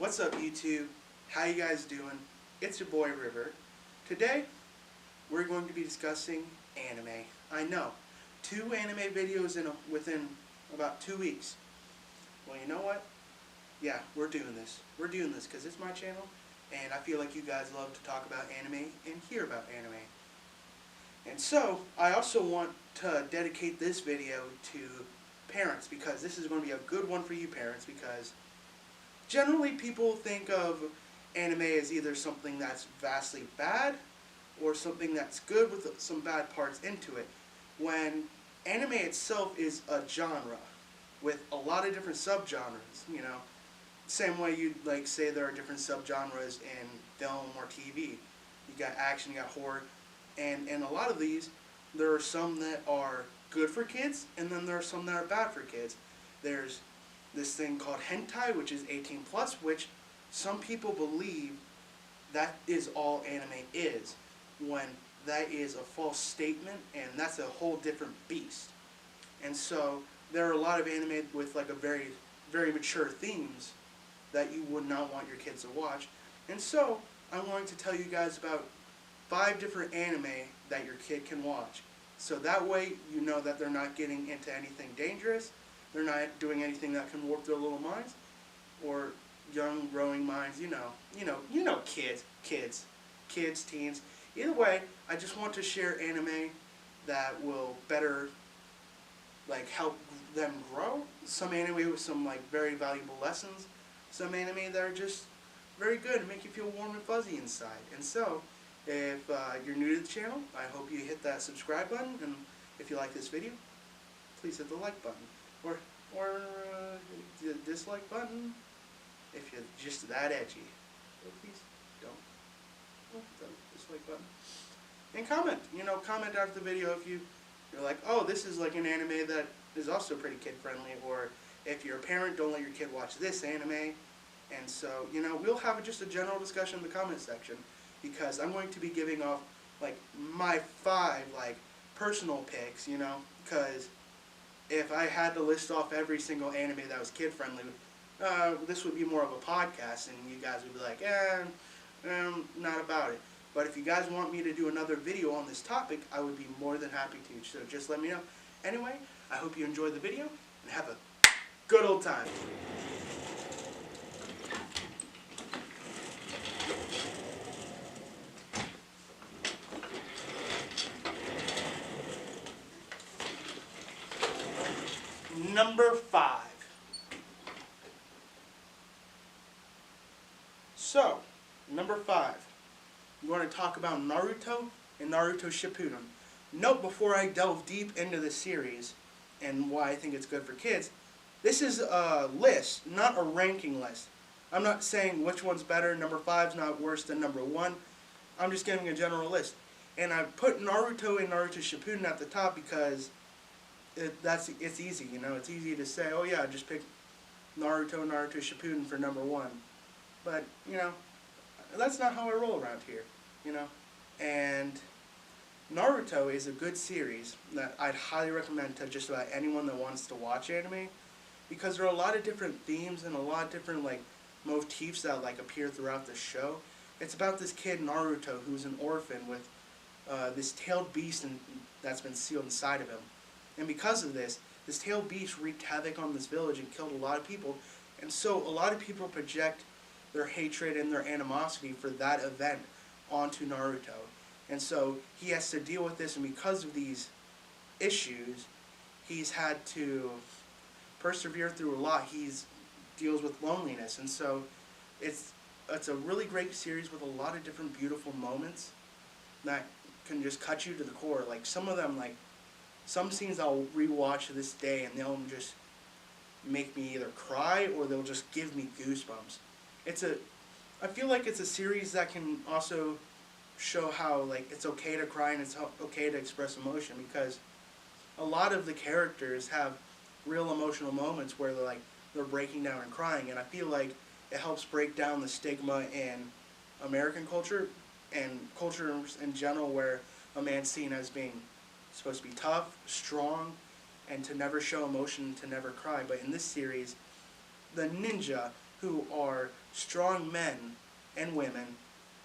What's up, YouTube? How you guys doing? It's your boy River. Today we're going to be discussing anime. I know, 2 anime videos within about 2 weeks. Well, you know what? Yeah, we're doing this. We're doing this because it's my channel, and I feel like you guys love to talk about anime and hear about anime. And so I also want to dedicate this video to parents, because this is going to be a good one for you parents, because generally people think of anime as either something that's vastly bad or something that's good with some bad parts into it, when anime itself is a genre with a lot of different subgenres. You know, same way you'd like say there are different subgenres in film or TV. You got action, you got horror, and in a lot of these there are some that are good for kids, and then there are some that are bad for kids. There's this thing called hentai, which is 18 plus, which some people believe that is all anime is, when that is a false statement, and that's a whole different beast. And so there are a lot of anime with like a very, very mature themes that you would not want your kids to watch. And so I'm going to tell you guys about 5 different anime that your kid can watch. So that way you know that they're not getting into anything dangerous, they're not doing anything that can warp their little minds, or young growing minds, you know kids, teens. Either way, I just want to share anime that will better like help them grow. Some anime with some like very valuable lessons. Some anime that are just very good and make you feel warm and fuzzy inside. And so, if you're new to the channel, I hope you hit that subscribe button, and if you like this video, please hit the like button, or the dislike button if you're just that edgy. So please don't the dislike button. And comment. Comment after the video if you're like, oh, this is like an anime that is also pretty kid friendly, or if you're a parent, don't let your kid watch this anime. And so, we'll have just a general discussion in the comment section, because I'm going to be giving off like my 5 like personal picks, because if I had to list off every single anime that was kid friendly, this would be more of a podcast, and you guys would be like, not about it. But if you guys want me to do another video on this topic, I would be more than happy to, so just let me know. Anyway, I hope you enjoyed the video, and have a good old time. Number 5. So, number 5, we want to talk about Naruto and Naruto Shippuden. Note before I delve deep into the series and why I think it's good for kids, this is a list, not a ranking list. I'm not saying which one's better. Number 5's not worse than number 1. I'm just giving a general list. And I put Naruto and Naruto Shippuden at the top because it's easy, it's easy to say, oh yeah, just pick Naruto Shippuden for number 1. But, that's not how I roll around here, And Naruto is a good series that I'd highly recommend to just about anyone that wants to watch anime, because there are a lot of different themes and a lot of different like motifs that like appear throughout the show. It's about this kid Naruto who's an orphan with this tailed beast that's been sealed inside of him. And because of this tailed beast wreaked havoc on this village and killed a lot of people. And so a lot of people project their hatred and their animosity for that event onto Naruto. And so he has to deal with this, and because of these issues, he's had to persevere through a lot. He deals with loneliness. And so it's a really great series with a lot of different beautiful moments that can just cut you to the core. Like some of them, like some scenes I'll rewatch to this day, and they'll just make me either cry or they'll just give me goosebumps. I feel like it's a series that can also show how like it's okay to cry and it's okay to express emotion, because a lot of the characters have real emotional moments where they're breaking down and crying, and I feel like it helps break down the stigma in American culture and cultures in general, where a man's seen as being supposed to be tough, strong, and to never show emotion, to never cry. But in this series, the ninja who are strong men and women,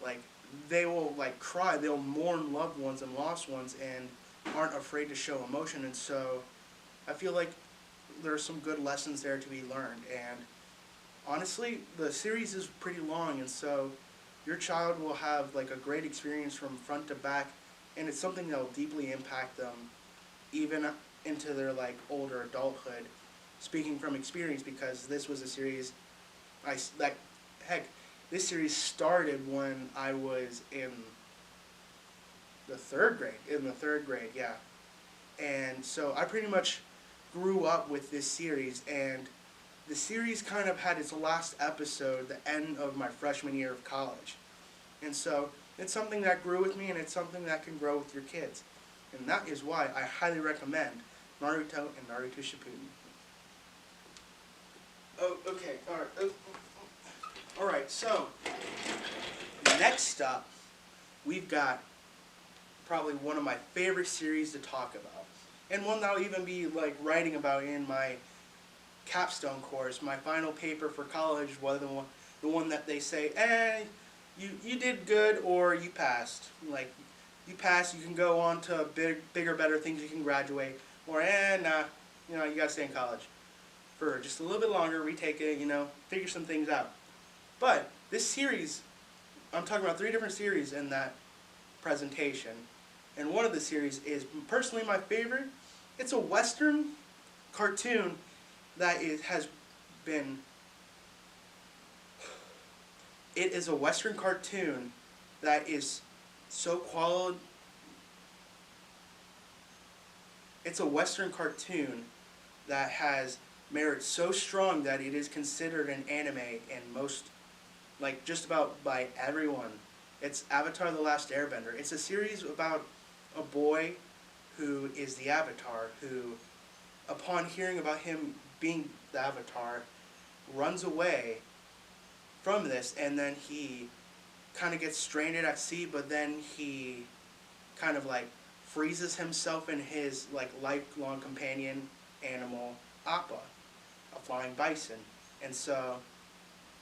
like they will like cry, they'll mourn loved ones and lost ones and aren't afraid to show emotion. And so I feel like there's some good lessons there to be learned. And honestly, the series is pretty long, and so your child will have like a great experience from front to back, and it's something that will deeply impact them even into their like older adulthood. Speaking from experience, because this was a series like heck, this series started when I was in the third grade. In the third grade, yeah. And so I pretty much grew up with this series, and the series kind of had its last episode the end of my freshman year of college. And so it's something that grew with me, and it's something that can grow with your kids. And that is why I highly recommend Naruto and Naruto Shippuden. Oh, okay, alright, so next up, we've got probably one of my favorite series to talk about, and one that I'll even be like writing about in my capstone course, my final paper for college, whether the one that they say, you did good or you passed. Like, you passed, you can go on to bigger, better things, you can graduate, or nah, you gotta stay in college for just a little bit longer, retake it, figure some things out. But this series, I'm talking about 3 different series in that presentation, and one of the series is personally my favorite. It's a Western cartoon that has been... It is a Western cartoon that is so quality. It's a Western cartoon that has merit so strong that it is considered an anime in most, like just about by everyone. It's Avatar: The Last Airbender. It's a series about a boy who is the Avatar, who, upon hearing about him being the Avatar, runs away from this, and then he kind of gets stranded at sea, but then he kind of like freezes himself in his like lifelong companion animal, Appa, a flying bison. And so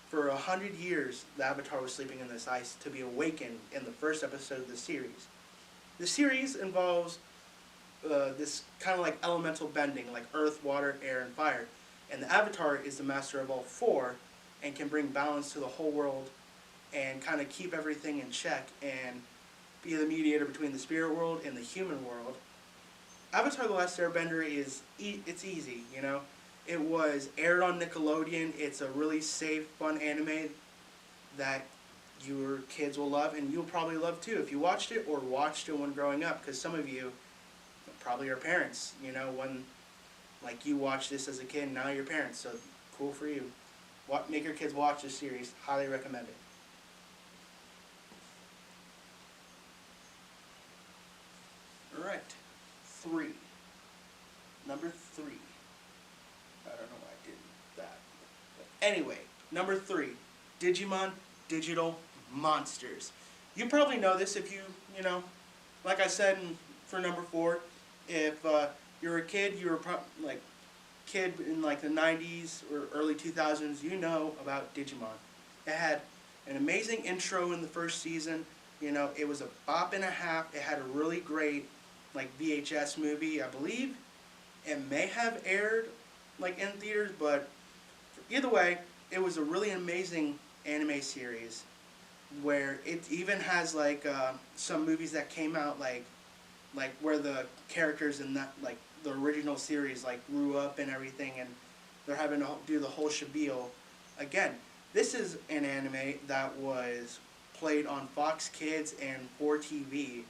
for 100 years, the Avatar was sleeping in this ice to be awakened in the first episode of the series. The series involves this kind of like elemental bending, like earth, water, air, and fire. And the Avatar is the master of all 4 and can bring balance to the whole world and kind of keep everything in check and be the mediator between the spirit world and the human world. Avatar: The Last Airbender is it's easy, It was aired on Nickelodeon. It's a really safe, fun anime that your kids will love, and you'll probably love too if you watched it or watched it when growing up, because some of you probably are parents, when like you watched this as a kid and now you're parents, so cool for you. Make your kids watch this series. Highly recommend it. Alright, 3. Number 3. I don't know why I did that. But anyway, number 3. Digimon Digital Monsters. You probably know this if you like I said for number 4, if you're a kid, you were kid in like the 90s or early 2000s, you know about Digimon. It had an amazing intro in the first season. It was a bop and a half. It had a really great like VHS movie. I believe it may have aired like in theaters, but either way, it was a really amazing anime series where it even has like some movies that came out like where the characters in that like the original series like grew up and everything, and they're having to do the whole spiel again. This is an anime that was played on Fox Kids and 4TV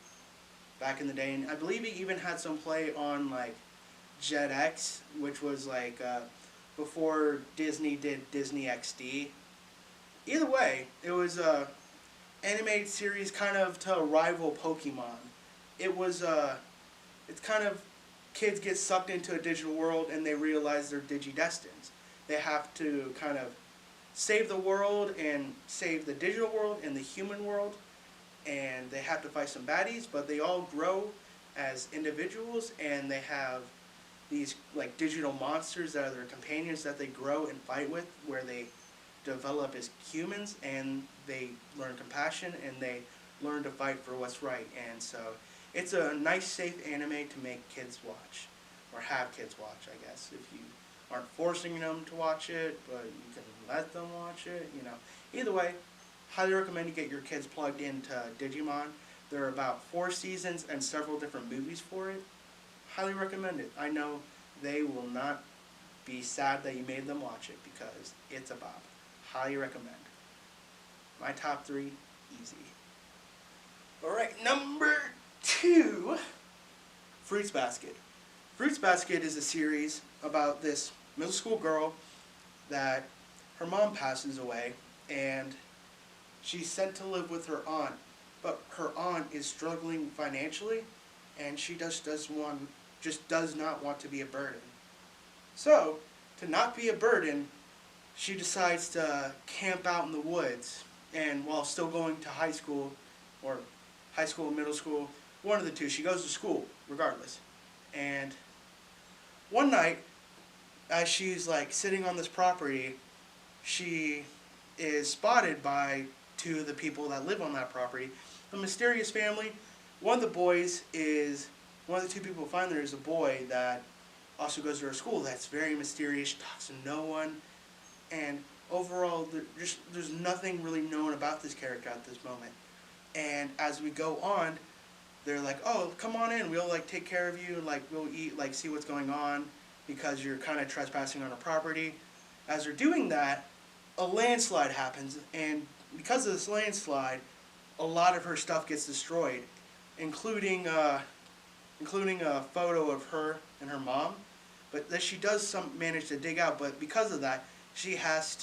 back in the day, and I believe it even had some play on like Jetix, which was like before Disney did Disney XD. Either way, it was a animated series kind of to rival Pokemon. It was it's kind of kids get sucked into a digital world and they realize they're digidestined. They have to kind of save the world and save the digital world and the human world, and they have to fight some baddies, but they all grow as individuals, and they have these like digital monsters that are their companions that they grow and fight with, where they develop as humans, and they learn compassion, and they learn to fight for what's right. And so it's a nice, safe anime to make kids watch, or have kids watch, I guess. If you aren't forcing them to watch it, but you can let them watch it, you know. Either way, highly recommend you get your kids plugged into Digimon. There are about 4 seasons and several different movies for it. Highly recommend it. I know they will not be sad that you made them watch it because it's a bop. Highly recommend. My top 3, easy. Alright, number 2, Fruits Basket. Fruits Basket is a series about this middle school girl that her mom passes away, and she's sent to live with her aunt. But her aunt is struggling financially, and she just does not want to be a burden. So, to not be a burden, she decides to camp out in the woods, and while still going to high school, or high school, middle school, one of the two, she goes to school regardless. And one night, as she's like sitting on this property, she is spotted by 2 of the people that live on that property. A mysterious family. One of the 2 people who find there is a boy that also goes to her school that's very mysterious, talks to no one, and overall there's nothing really known about this character at this moment. And as we go on, they're like, oh, come on in, we'll like take care of you, like we'll eat, like see what's going on, because you're kind of trespassing on a property. As they're doing that, a landslide happens, and because of this landslide, a lot of her stuff gets destroyed, including a photo of her and her mom, but that she does manage to dig out. But because of that, she has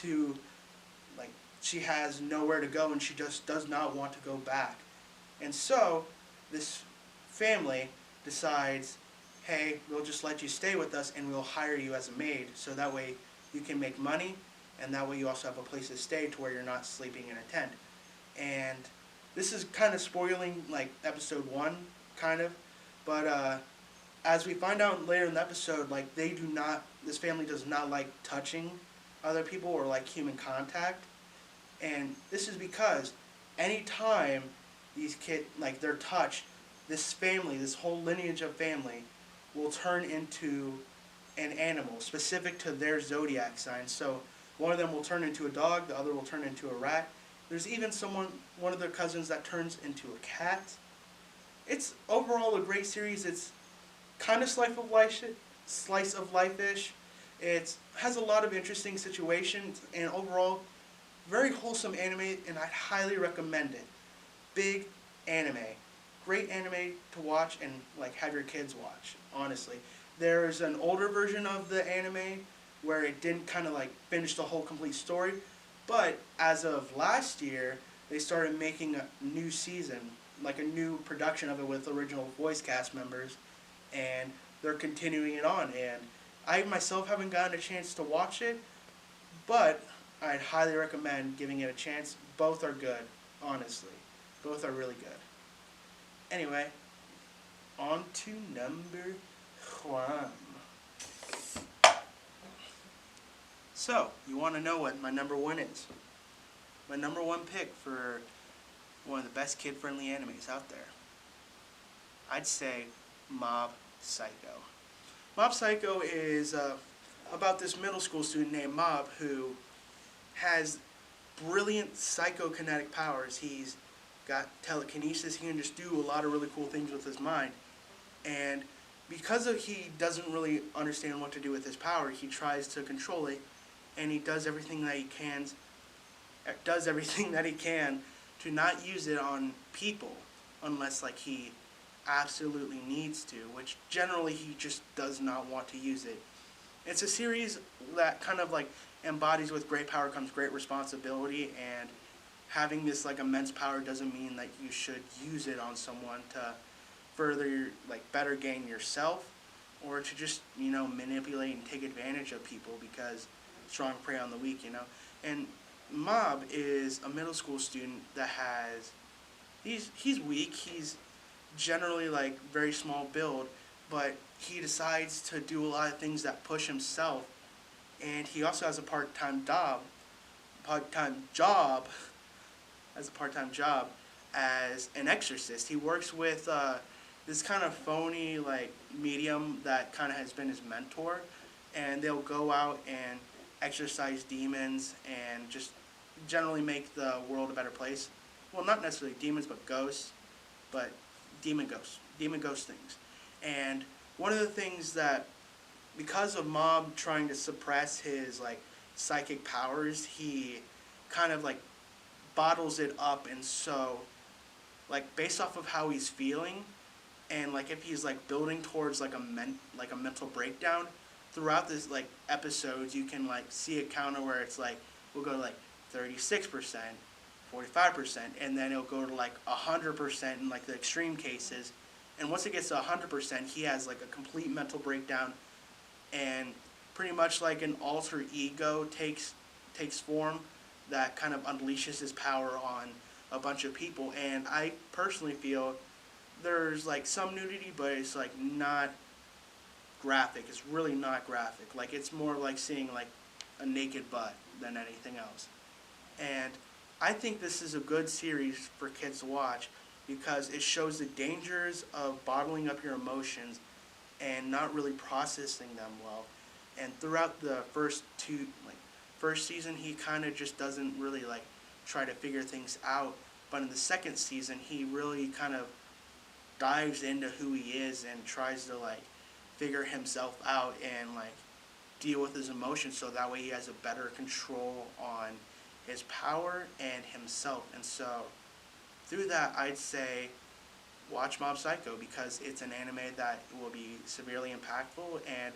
nowhere to go, and she just does not want to go back. And so this family decides, hey, we'll just let you stay with us, and we'll hire you as a maid, so that way you can make money, and that way you also have a place to stay to where you're not sleeping in a tent. And this is kind of spoiling like episode 1, kind of, but as we find out later in the episode, like this family does not like touching other people or like human contact. And this is because anytime these kids, like they're touched, this family, this whole lineage of family, will turn into an animal specific to their zodiac sign. So one of them will turn into a dog, the other will turn into a rat. There's even one of their cousins that turns into a cat. It's overall a great series. It's kind of slice of life-ish. It has a lot of interesting situations, and overall, very wholesome anime, and I'd highly recommend it. Big anime. Great anime to watch and like have your kids watch, honestly. There's an older version of the anime where it didn't kind of like finish the whole complete story, but as of last year, they started making a new season, like a new production of it with original voice cast members, and they're continuing it on. And I myself haven't gotten a chance to watch it, but I'd highly recommend giving it a chance. Both are good, honestly. Both are really good. Anyway, on to number 1. So, you want to know what my number 1 is. My number 1 pick for one of the best kid-friendly animes out there. I'd say Mob Psycho. Mob Psycho is about this middle school student named Mob who has brilliant psychokinetic powers. He's got telekinesis. He can just do a lot of really cool things with his mind. And because he doesn't really understand what to do with his power, he tries to control it, and he does everything that he can to not use it on people unless like he absolutely needs to, which generally he just does not want to use it. It's a series that kind of like embodies with great power comes great responsibility, and having this like immense power doesn't mean that you should use it on someone to further like better gain yourself, or to just, you know, manipulate and take advantage of people because strong prey on the weak, you know. And Mob is a middle school student that has he's weak, he's generally like very small build, but he decides to do a lot of things that push himself, and he also has a part-time part-time job, as an exorcist. He works with this kind of phony like medium that kind of has been his mentor, and they'll go out and exorcise demons and just generally make the world a better place. Well, not necessarily demons, but ghosts, but demon ghost things. And one of the things that, because of Mob trying to suppress his like psychic powers, he kind of like bottles it up, and so like based off of how he's feeling, and like if he's like building towards like a mental breakdown throughout this like episodes, you can like see a counter where it's like we'll go to like 36%, 45%, and then it'll go to like 100% in like the extreme cases. And once it gets to 100%, he has like a complete mental breakdown, and pretty much like an alter ego takes form that kind of unleashes his power on a bunch of people. And I personally feel there's like some nudity, but it's like not graphic. It's really not graphic. Like it's more like seeing like a naked butt than anything else. And I think this is a good series for kids to watch because it shows the dangers of bottling up your emotions and not really processing them well. And throughout the first season, he kind of just doesn't really like try to figure things out. But in the second season, he really kind of dives into who he is and tries to like figure himself out and like deal with his emotions, so that way he has a better control on his power and himself. And so through that, I'd say watch Mob Psycho because it's an anime that will be severely impactful and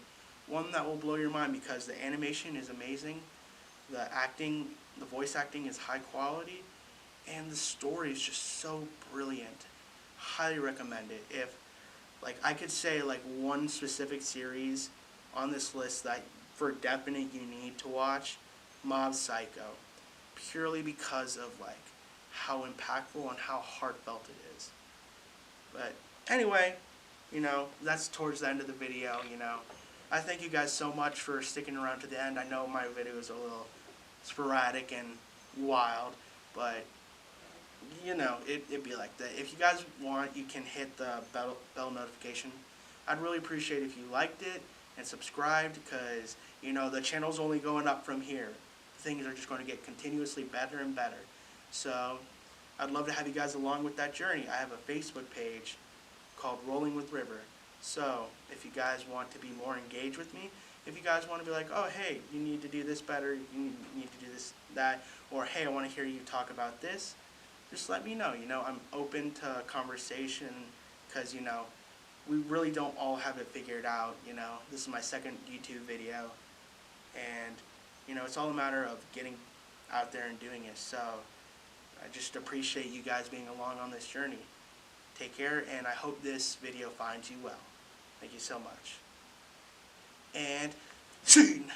one that will blow your mind because the animation is amazing, the voice acting is high quality, and the story is just so brilliant. Highly recommend it. If like I could say like one specific series on this list that for definite you need to watch, Mob Psycho, purely because of like how impactful and how heartfelt it is. But anyway, that's towards the end of the video. I thank you guys so much for sticking around to the end. I know my video is a little sporadic and wild, but it'd be like that. If you guys want, you can hit the bell notification. I'd really appreciate if you liked it and subscribed because, the channel's only going up from here. Things are just going to get continuously better and better. So I'd love to have you guys along with that journey. I have a Facebook page called Rolling with River. So if you guys want to be more engaged with me, if you guys want to be like, oh, hey, you need to do this better, you need to do this, that, or hey, I want to hear you talk about this, just let me know. I'm open to conversation because, we really don't all have it figured out. This is my second YouTube video, and, it's all a matter of getting out there and doing it. So I just appreciate you guys being along on this journey. Take care, and I hope this video finds you well. Thank you so much. And scene!